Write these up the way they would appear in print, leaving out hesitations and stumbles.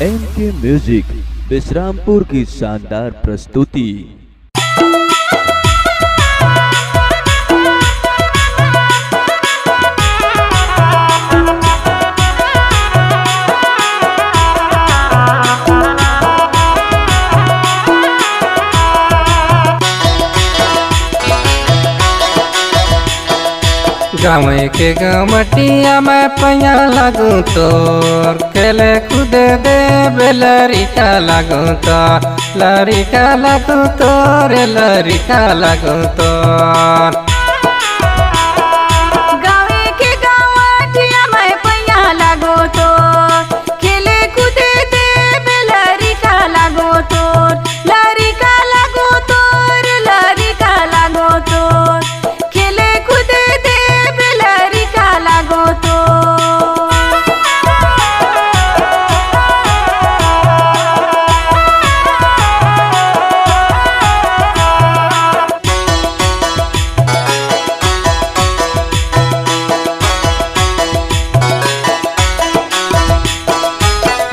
एनके music Vishrampur की शानदार प्रस्तुति। गाँव के गमटिया में पैया लागू तोर खेले कूदे दे लड़िका लागू तो लड़िका लागू तोर लड़िका लागू तोर। गाँव के गमटिया में पैया लागू तोर खेले कूदे दे लड़िका लागू तोर लड़िका लागू तोर लड़िका लागू तोर खेले कूदे लागो तो।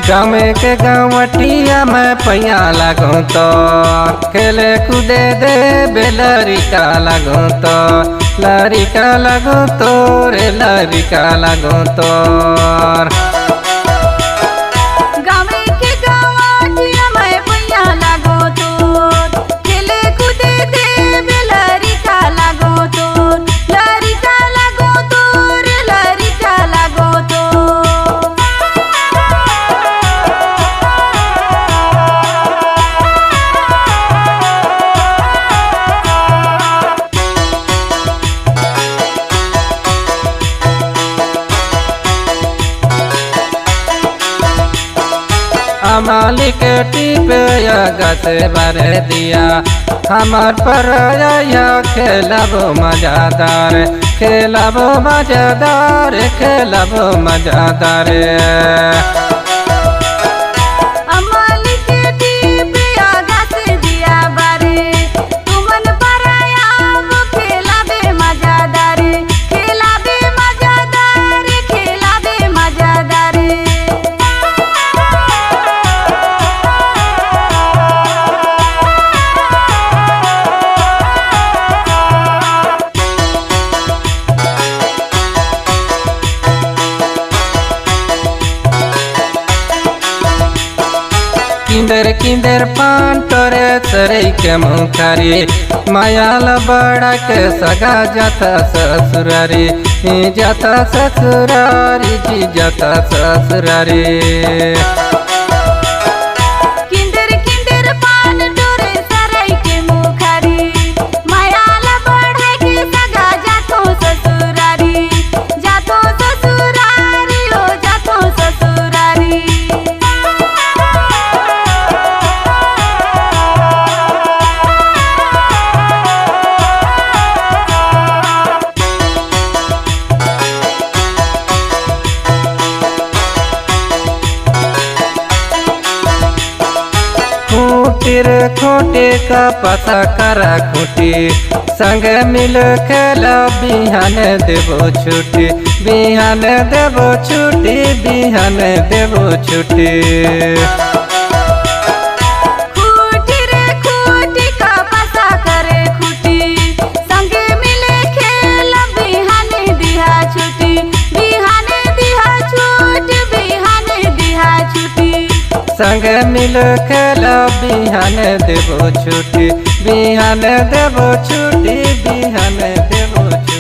गाँव के गवटिया में पैया लागो तो खेले कूदे दे लड़िका लागो तो लड़िका लागो तोर लड़िका लागो तोर। गाँव के गवटिया में पैया लागो तो खेले कूदे दे लड़िका लागो तोर लड़िका लागो तोर लड़िका लागो तो। मालिक टिप गत बर दिया हमार पर खेलबो मजादार खेलबो मजादार खेलबो मजादार। किंदर किंदर पान तोरे तरे के मुखारी मायाल बड़ा के सगा जाता ससुरारी जाता ससुरारी जी जाता ससुरारी। किंदर किंदर पान तोरे तरे के मुखारी मायाल बड़ा के सगा जातो ससुरारी जातो ससुरारी ओ जातो ससुरारी। खोटे का पता करा खूटी संग मिल खेला बिहान देवो छुट्टी बिहान देवो छुट्टी बिहान देवो छुट्टी। खूटी रे खूटी का पता करे खूटी संग मिले खेला बिहान दिहा छुट्टी बिहान दिहा छुट्टी बिहान दिहा छुट्टी। संग मिल खेला बिहान देवो छुट्टी बिहान देवो छुट्टी बिहान देवो छुट्टी।